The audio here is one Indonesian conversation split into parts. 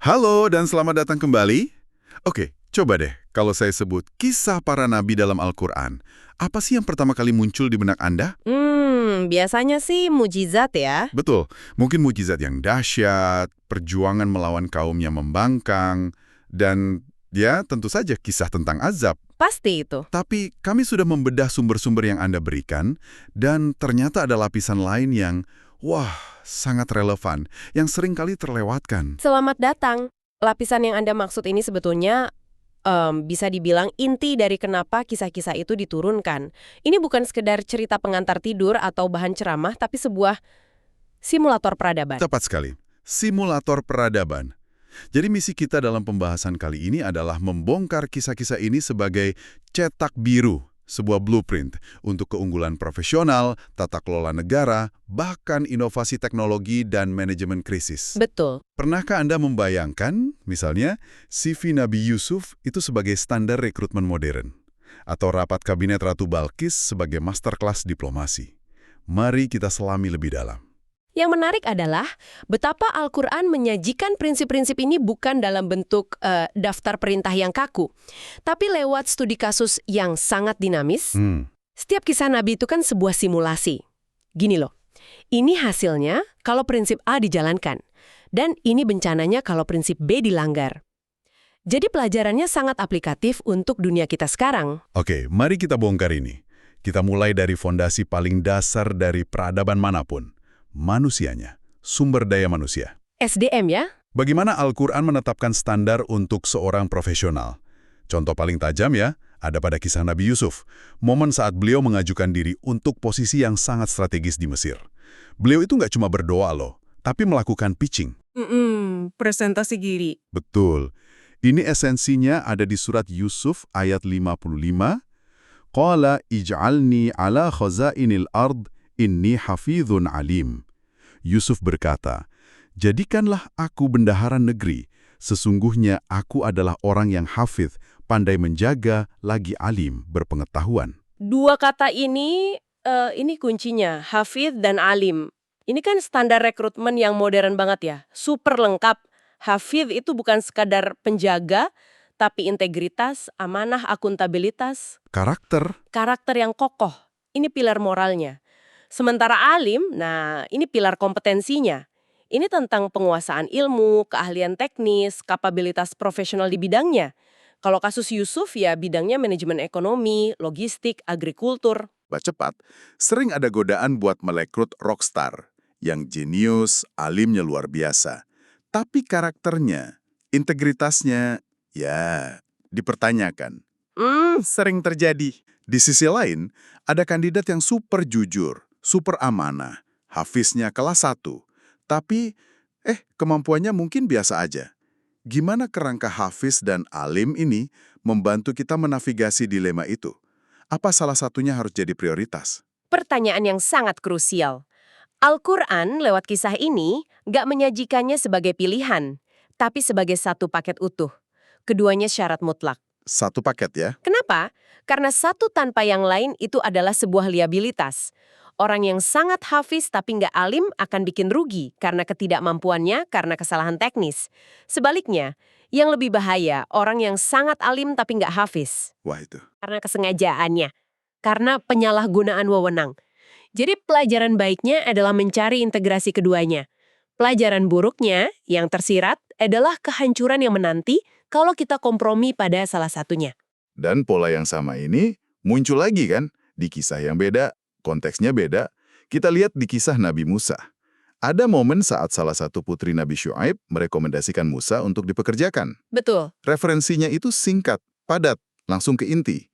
Halo dan selamat datang kembali. Oke, coba deh kalau saya sebut kisah para nabi dalam Al-Quran. Apa sih yang pertama kali muncul di benak Anda? Biasanya sih mujizat ya. Betul, mungkin mukjizat yang dahsyat, perjuangan melawan kaum yang membangkang, dan ya tentu saja kisah tentang azab. Pasti itu. Tapi kami sudah membedah sumber-sumber yang Anda berikan, dan ternyata ada lapisan lain yang, wah, sangat relevan, yang sering kali terlewatkan. Selamat datang. Lapisan yang Anda maksud ini sebetulnya bisa dibilang inti dari kenapa kisah-kisah itu diturunkan. Ini bukan sekedar cerita pengantar tidur atau bahan ceramah, tapi sebuah simulator peradaban. Tepat sekali. Simulator peradaban. Jadi misi kita dalam pembahasan kali ini adalah membongkar kisah-kisah ini sebagai cetak biru, sebuah blueprint untuk keunggulan profesional, tata kelola negara, bahkan inovasi teknologi dan manajemen krisis. Betul. Pernahkah Anda membayangkan, misalnya, CV Nabi Yusuf itu sebagai standar rekrutmen modern? Atau rapat kabinet Ratu Balkis sebagai masterclass diplomasi? Mari kita selami lebih dalam. Yang menarik adalah betapa Al-Quran menyajikan prinsip-prinsip ini bukan dalam bentuk daftar perintah yang kaku, tapi lewat studi kasus yang sangat dinamis. Setiap kisah Nabi itu kan sebuah simulasi. Gini loh, ini hasilnya kalau prinsip A dijalankan, dan ini bencananya kalau prinsip B dilanggar. Jadi pelajarannya sangat aplikatif untuk dunia kita sekarang. Oke, mari kita bongkar ini. Kita mulai dari fondasi paling dasar dari peradaban manapun. Manusianya, sumber daya manusia. SDM ya? Bagaimana Al-Quran menetapkan standar untuk seorang profesional? Contoh paling tajam ya, ada pada kisah Nabi Yusuf. Momen saat beliau mengajukan diri untuk posisi yang sangat strategis di Mesir. Beliau itu nggak cuma berdoa loh, tapi melakukan pitching. Presentasi diri. Betul. Ini esensinya ada di surat Yusuf ayat 55. Qala ij'alni ala khazainil ard inni hafidhun alim. Yusuf berkata, jadikanlah aku bendahara negeri. Sesungguhnya aku adalah orang yang hafidh, pandai menjaga, lagi alim, berpengetahuan. Dua kata ini kuncinya, hafidh dan alim. Ini kan standar rekrutmen yang modern banget ya, super lengkap. Hafidh itu bukan sekadar penjaga, tapi integritas, amanah, akuntabilitas. Karakter yang kokoh, ini pilar moralnya. Sementara alim, nah ini pilar kompetensinya. Ini tentang penguasaan ilmu, keahlian teknis, kapabilitas profesional di bidangnya. Kalau kasus Yusuf ya bidangnya manajemen ekonomi, logistik, agrikultur. Cepat, sering ada godaan buat merekrut rockstar yang jenius, alimnya luar biasa. Tapi karakternya, integritasnya, ya dipertanyakan. Sering terjadi. Di sisi lain, ada kandidat yang super jujur, super amanah, hafiznya kelas 1. Tapi, kemampuannya mungkin biasa aja. Gimana kerangka hafiz dan alim ini membantu kita menavigasi dilema itu? Apa salah satunya harus jadi prioritas? Pertanyaan yang sangat krusial. Al-Quran lewat kisah ini nggak menyajikannya sebagai pilihan, tapi sebagai satu paket utuh. Keduanya syarat mutlak. Satu paket ya? Kenapa? Karena satu tanpa yang lain itu adalah sebuah liabilitas. Orang yang sangat hafiz tapi nggak alim akan bikin rugi karena ketidakmampuannya, karena kesalahan teknis. Sebaliknya, yang lebih bahaya, orang yang sangat alim tapi nggak hafiz. Wah itu. Karena kesengajaannya, karena penyalahgunaan wewenang. Jadi pelajaran baiknya adalah mencari integrasi keduanya. Pelajaran buruknya, yang tersirat, adalah kehancuran yang menanti kalau kita kompromi pada salah satunya. Dan pola yang sama ini muncul lagi kan? Di kisah yang beda, konteksnya beda. Kita lihat di kisah Nabi Musa. Ada momen saat salah satu putri Nabi Syuaib merekomendasikan Musa untuk dipekerjakan. Betul. Referensinya itu singkat, padat, langsung ke inti.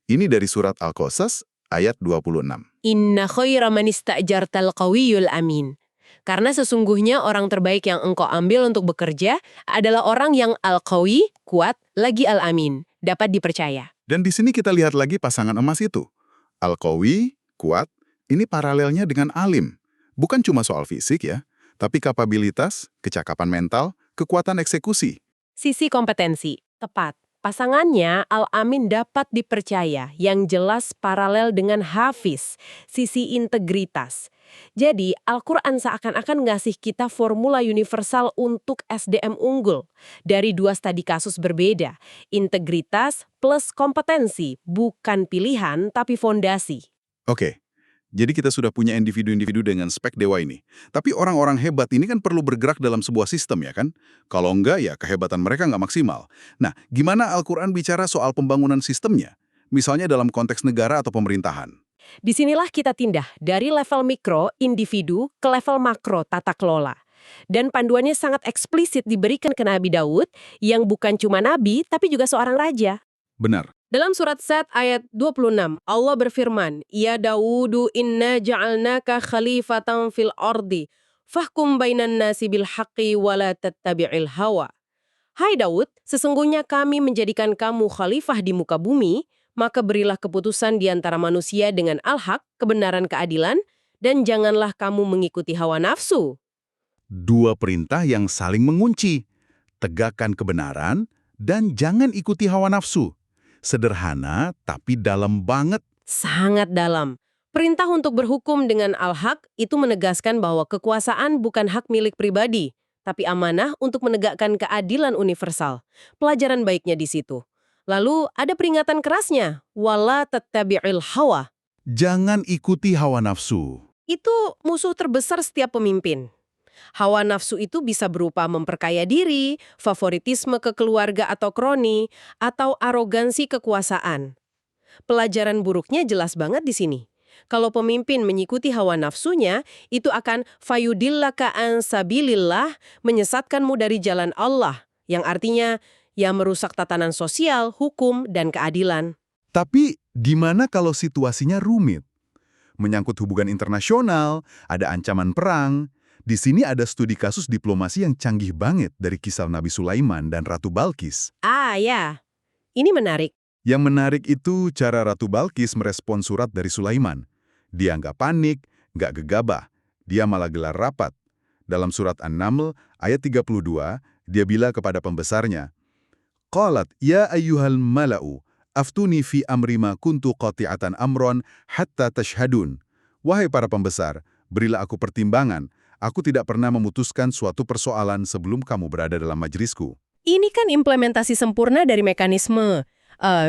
Ini dari surat Al-Qasas ayat 26. Inna khaira man ista'jartal qawiyul amin. Karena sesungguhnya orang terbaik yang engkau ambil untuk bekerja adalah orang yang al-qawi, kuat, lagi al-amin, dapat dipercaya. Dan di sini kita lihat lagi pasangan emas itu. Al-qawi, kuat, ini paralelnya dengan alim. Bukan cuma soal fisik ya, tapi kapabilitas, kecakapan mental, kekuatan eksekusi. Sisi kompetensi, tepat. Pasangannya, Al-Amin dapat dipercaya, yang jelas paralel dengan Hafiz, sisi integritas. Jadi, Al-Quran seakan-akan ngasih kita formula universal untuk SDM unggul dari dua studi kasus berbeda, integritas plus kompetensi, bukan pilihan tapi fondasi. Oke, jadi kita sudah punya individu-individu dengan spek dewa ini. Tapi orang-orang hebat ini kan perlu bergerak dalam sebuah sistem ya kan? Kalau enggak ya kehebatan mereka nggak maksimal. Nah, gimana Al-Quran bicara soal pembangunan sistemnya? Misalnya dalam konteks negara atau pemerintahan. Disinilah kita tindah dari level mikro, individu, ke level makro, tata kelola. Dan panduannya sangat eksplisit diberikan ke Nabi Daud, yang bukan cuma nabi, tapi juga seorang raja. Benar. Dalam surat Sad ayat 26, Allah berfirman, Ya Dawudu inna ja'alnaka khalifatan fil ardi, fahkum bainan nasi bil haqqi wala tattabi'il hawa. Hai Daud, sesungguhnya kami menjadikan kamu khalifah di muka bumi, maka berilah keputusan di antara manusia dengan al-haq, kebenaran keadilan, dan janganlah kamu mengikuti hawa nafsu. Dua perintah yang saling mengunci. Tegakkan kebenaran dan jangan ikuti hawa nafsu. Sederhana tapi dalam banget. Sangat dalam. Perintah untuk berhukum dengan al-haq itu menegaskan bahwa kekuasaan bukan hak milik pribadi, tapi amanah untuk menegakkan keadilan universal. Pelajaran baiknya di situ. Lalu ada peringatan kerasnya, wala tattabi'il hawa. Jangan ikuti hawa nafsu. Itu musuh terbesar setiap pemimpin. Hawa nafsu itu bisa berupa memperkaya diri, favoritisme ke keluarga atau kroni, atau arogansi kekuasaan. Pelajaran buruknya jelas banget di sini. Kalau pemimpin mengikuti hawa nafsunya, itu akan fayudillaka an sabilillah, menyesatkanmu dari jalan Allah, yang artinya ya merusak tatanan sosial, hukum, dan keadilan. Tapi di mana kalau situasinya rumit? Menyangkut hubungan internasional, ada ancaman perang. Di sini ada studi kasus diplomasi yang canggih banget dari kisah Nabi Sulaiman dan Ratu Balkis. Ah ya, ini menarik. Yang menarik itu cara Ratu Balkis merespon surat dari Sulaiman. Dia nggak panik, nggak gegabah. Dia malah gelar rapat. Dalam surat An-Naml ayat 32, dia bilang kepada pembesarnya, Qalat ya ayyuhal mala'u, aftuni fi amri ma kuntu qati'atan amron hatta tashhadun. Wahai para pembesar, berilah aku pertimbangan. Aku tidak pernah memutuskan suatu persoalan sebelum kamu berada dalam majelisku. Ini kan implementasi sempurna dari mekanisme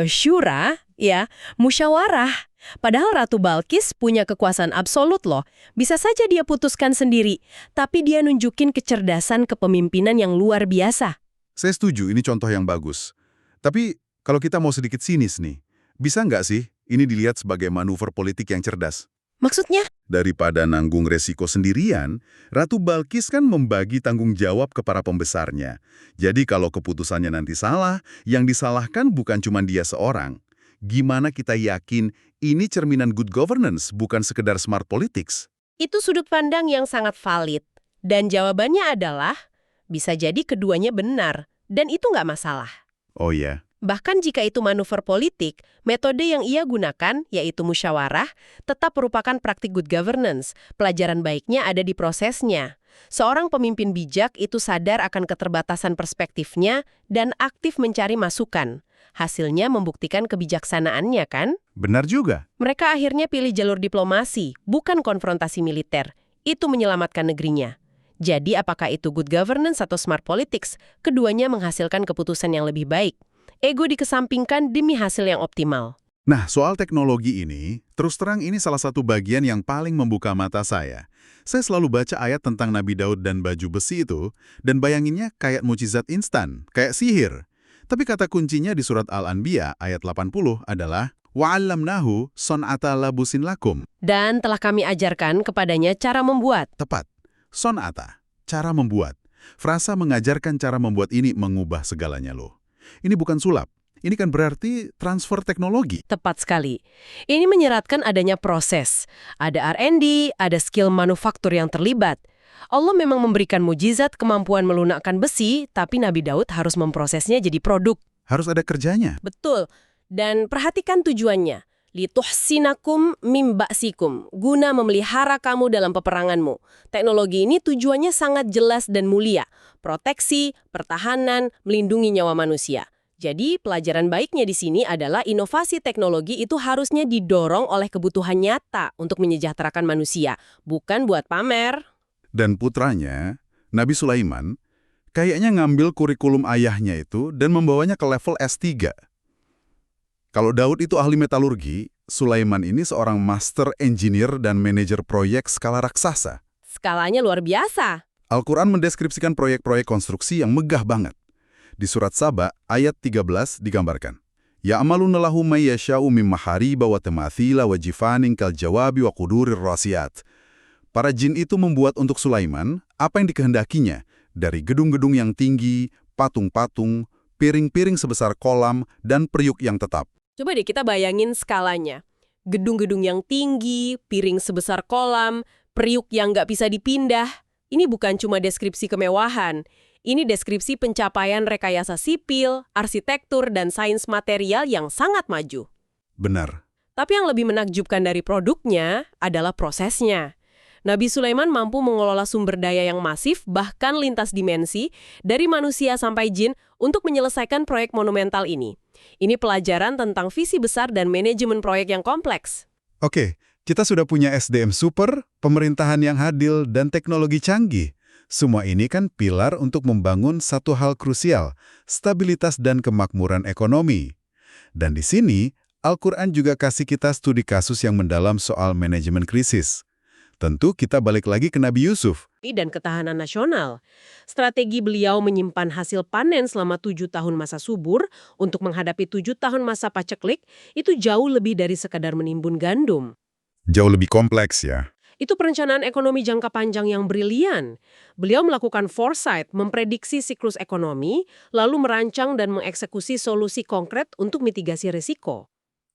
syura, ya, musyawarah. Padahal Ratu Balkis punya kekuasaan absolut loh. Bisa saja dia putuskan sendiri, tapi dia nunjukin kecerdasan kepemimpinan yang luar biasa. Saya setuju, ini contoh yang bagus. Tapi kalau kita mau sedikit sinis nih, bisa nggak sih ini dilihat sebagai manuver politik yang cerdas? Maksudnya? Daripada nanggung resiko sendirian, Ratu Balkis kan membagi tanggung jawab ke para pembesarnya. Jadi kalau keputusannya nanti salah, yang disalahkan bukan cuma dia seorang. Gimana kita yakin ini cerminan good governance, bukan sekedar smart politics? Itu sudut pandang yang sangat valid. Dan jawabannya adalah, bisa jadi keduanya benar, dan itu nggak masalah. Oh ya. Bahkan jika itu manuver politik, metode yang ia gunakan, yaitu musyawarah, tetap merupakan praktik good governance. Pelajaran baiknya ada di prosesnya. Seorang pemimpin bijak itu sadar akan keterbatasan perspektifnya dan aktif mencari masukan. Hasilnya membuktikan kebijaksanaannya kan? Benar juga. Mereka akhirnya pilih jalur diplomasi, bukan konfrontasi militer. Itu menyelamatkan negerinya. Jadi apakah itu good governance atau smart politics? Keduanya menghasilkan keputusan yang lebih baik. Ego dikesampingkan demi hasil yang optimal. Nah, soal teknologi ini, terus terang ini salah satu bagian yang paling membuka mata saya. Saya selalu baca ayat tentang Nabi Daud dan baju besi itu, dan bayanginnya kayak mukjizat instan, kayak sihir. Tapi kata kuncinya di surat Al-Anbiya ayat 80 adalah, وَعَلَّمْنَاهُ صَنْعَةَ لَبُسٍ لَكُمْ. Dan telah kami ajarkan kepadanya cara membuat. Tepat. Son'ata, cara membuat. Frasa mengajarkan cara membuat ini mengubah segalanya loh. Ini bukan sulap. Ini kan berarti transfer teknologi. Tepat sekali. Ini menyeratkan adanya proses. Ada R&D, ada skill manufaktur yang terlibat. Allah memang memberikan mujizat kemampuan melunakkan besi, tapi Nabi Daud harus memprosesnya jadi produk. Harus ada kerjanya. Betul. Dan perhatikan tujuannya. Lituhsinakum mim ba'sikum, guna memelihara kamu dalam peperanganmu. Teknologi ini tujuannya sangat jelas dan mulia. Proteksi, pertahanan, melindungi nyawa manusia. Jadi, pelajaran baiknya di sini adalah inovasi teknologi itu harusnya didorong oleh kebutuhan nyata untuk menyejahterakan manusia, bukan buat pamer. Dan putranya, Nabi Sulaiman, kayaknya ngambil kurikulum ayahnya itu dan membawanya ke level S3. Kalau Daud itu ahli metalurgi, Sulaiman ini seorang master engineer dan manajer proyek skala raksasa. Skalanya luar biasa. Al-Quran mendeskripsikan proyek-proyek konstruksi yang megah banget. Di surat Saba, ayat 13 digambarkan, Ya'maluna lahu may yasha'u mim mahariba wa tamathila wa jifanin kal jawabi wa qudurir rasiyat. Para jin itu membuat untuk Sulaiman apa yang dikehendakinya, dari gedung-gedung yang tinggi, patung-patung, piring-piring sebesar kolam, dan periuk yang tetap. Coba deh kita bayangin skalanya. Gedung-gedung yang tinggi, piring sebesar kolam, periuk yang nggak bisa dipindah. Ini bukan cuma deskripsi kemewahan. Ini deskripsi pencapaian rekayasa sipil, arsitektur, dan sains material yang sangat maju. Benar. Tapi yang lebih menakjubkan dari produknya adalah prosesnya. Nabi Sulaiman mampu mengelola sumber daya yang masif, bahkan lintas dimensi, dari manusia sampai jin untuk menyelesaikan proyek monumental ini. Ini pelajaran tentang visi besar dan manajemen proyek yang kompleks. Oke, kita sudah punya SDM super, pemerintahan yang adil, dan teknologi canggih. Semua ini kan pilar untuk membangun satu hal krusial, stabilitas dan kemakmuran ekonomi. Dan di sini, Al-Quran juga kasih kita studi kasus yang mendalam soal manajemen krisis. Tentu kita balik lagi ke Nabi Yusuf. Dan ketahanan nasional. Strategi beliau menyimpan hasil panen selama 7 tahun masa subur untuk menghadapi 7 tahun masa paceklik itu jauh lebih dari sekadar menimbun gandum. Jauh lebih kompleks ya. Itu perencanaan ekonomi jangka panjang yang brilian. Beliau melakukan foresight, memprediksi siklus ekonomi, lalu merancang dan mengeksekusi solusi konkret untuk mitigasi risiko.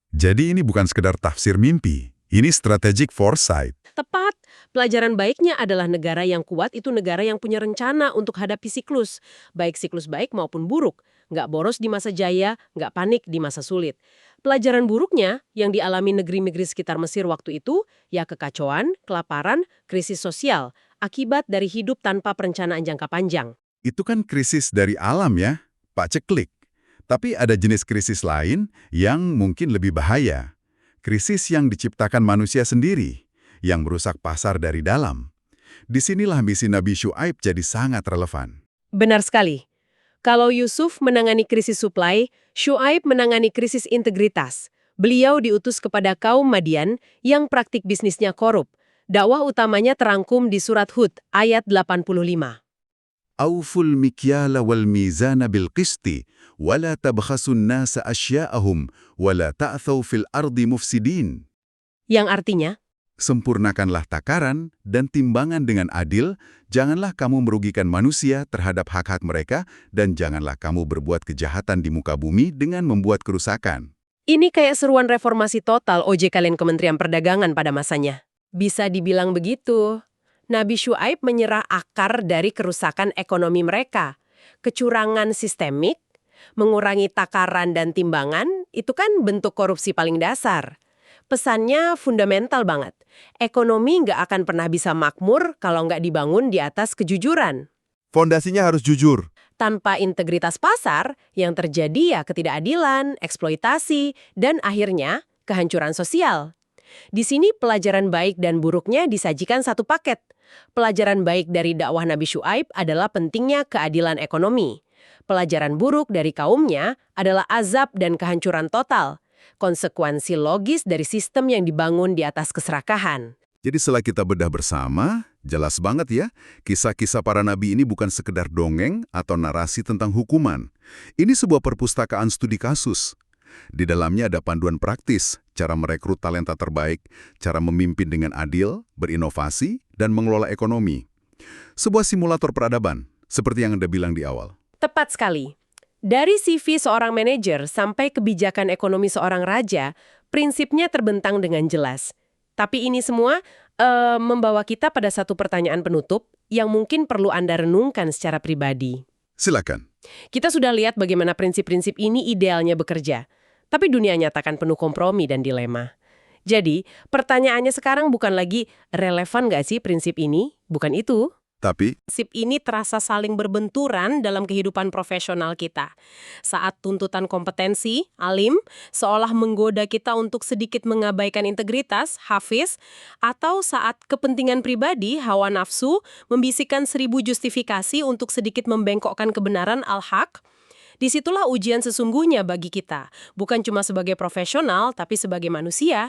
Jadi ini bukan sekedar tafsir mimpi, ini strategic foresight. Tepat, pelajaran baiknya adalah negara yang kuat itu negara yang punya rencana untuk hadapi siklus, baik siklus baik maupun buruk. Nggak boros di masa jaya, nggak panik di masa sulit. Pelajaran buruknya yang dialami negeri-negeri sekitar Mesir waktu itu, ya kekacauan, kelaparan, krisis sosial, akibat dari hidup tanpa perencanaan jangka panjang. Itu kan krisis dari alam ya, paceklik. Tapi ada jenis krisis lain yang mungkin lebih bahaya. Krisis yang diciptakan manusia sendiri, yang merusak pasar dari dalam. Disinilah misi Nabi Syuaib jadi sangat relevan. Benar sekali. Kalau Yusuf menangani krisis supply, Syuaib menangani krisis integritas. Beliau diutus kepada kaum Madian yang praktik bisnisnya korup. Dakwah utamanya terangkum di surat Hud, ayat 85. Auful mikyala wal mizana bil qisti, wala tabkhasun nasa asya'ahum, wala ta'thaw fil ardi mufsidin. Yang artinya, Sempurnakanlah takaran dan timbangan dengan adil, janganlah kamu merugikan manusia terhadap hak-hak mereka, dan janganlah kamu berbuat kejahatan di muka bumi dengan membuat kerusakan. ini kayak seruan reformasi total OJK dan Kementerian Perdagangan pada masanya. Bisa dibilang begitu. Nabi Syuaib menyerah akar dari kerusakan ekonomi mereka. Kecurangan sistemik, mengurangi takaran dan timbangan, itu kan bentuk korupsi paling dasar. Pesannya fundamental banget. Ekonomi nggak akan pernah bisa makmur kalau nggak dibangun di atas kejujuran. Fondasinya harus jujur. Tanpa integritas pasar, yang terjadi ya ketidakadilan, eksploitasi, dan akhirnya kehancuran sosial. Di sini pelajaran baik dan buruknya disajikan satu paket. Pelajaran baik dari dakwah Nabi Syuaib adalah pentingnya keadilan ekonomi. Pelajaran buruk dari kaumnya adalah azab dan kehancuran total. Konsekuensi logis dari sistem yang dibangun di atas keserakahan. Jadi setelah kita bedah bersama, jelas banget ya, kisah-kisah para nabi ini bukan sekedar dongeng atau narasi tentang hukuman. Ini sebuah perpustakaan studi kasus. Di dalamnya ada panduan praktis, cara merekrut talenta terbaik, cara memimpin dengan adil, berinovasi, dan mengelola ekonomi. Sebuah simulator peradaban, seperti yang Anda bilang di awal. Tepat sekali. Dari CV seorang manajer sampai kebijakan ekonomi seorang raja, prinsipnya terbentang dengan jelas. Tapi ini semua membawa kita pada satu pertanyaan penutup yang mungkin perlu Anda renungkan secara pribadi. Silakan. Kita sudah lihat bagaimana prinsip-prinsip ini idealnya bekerja. Tapi dunia nyatakan penuh kompromi dan dilema. Jadi, pertanyaannya sekarang bukan lagi relevan nggak sih prinsip ini? Bukan itu. Tapi, Prinsip ini terasa saling berbenturan dalam kehidupan profesional kita. Saat tuntutan kompetensi, alim, seolah menggoda kita untuk sedikit mengabaikan integritas, hafiz, atau saat kepentingan pribadi, hawa nafsu, membisikkan 1000 justifikasi untuk sedikit membengkokkan kebenaran al-haq, disitulah ujian sesungguhnya bagi kita. Bukan cuma sebagai profesional, tapi sebagai manusia.